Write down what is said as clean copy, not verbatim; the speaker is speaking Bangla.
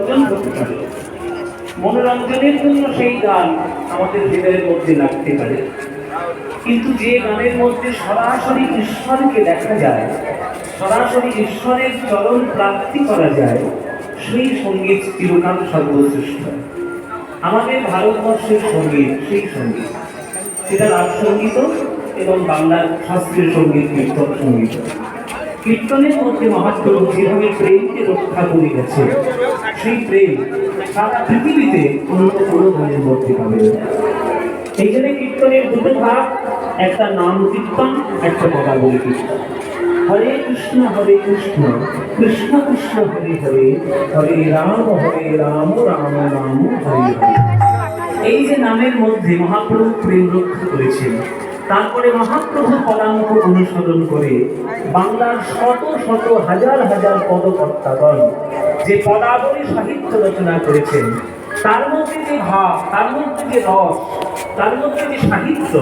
অর্জন করতে পারে। মনোরঞ্জনের জন্য সেই গান আমাদের হৃদয়ের মধ্যে লাগতে পারে, কিন্তু যে গানের মধ্যে সরাসরি ঈশ্বরকে দেখা যায়, সরাসরি ঈশ্বরের চরণ প্রাপ্তি করা যায়, সেই সঙ্গীত চিরকাল সর্বশ্রেষ্ঠ। আমাদের ভারতবর্ষের সঙ্গীত সেই সঙ্গীত, সেটা রাগ সঙ্গীত এবং বাংলার শাস্ত্রীয় সঙ্গীত, কীর্তন সঙ্গীত। কীর্তনের মধ্যে মহাপ্রভু যেভাবে প্রেমকে রক্ষা করে গেছে, সেই প্রেম সারা পৃথিবীতে অন্য কোনো গানের মধ্যে পাবে। এই জন্য কীর্তনের দুটো ভাগ, একটা নাম কীর্তন, একটা পদাবলী কীর্তন। হরে কৃষ্ণ কৃষ্ণ কৃষ্ণ হরে হরে, হরে রাম রাম রাম হরে হরে। এই যে নামের মধ্যে মহাপ্রভু প্রেম রক্ষা করেছেন, তারপরে মহাপ্রভু পদাঙ্ক অনুসরণ করে বাংলার শত শত হাজার হাজার পদকর্তাগণ যে পদাবলী সাহিত্য রচনা করেছেন, তার মধ্যে যে ভাব, তার মধ্যে যে রস, তার মধ্যে যে সাহিত্য,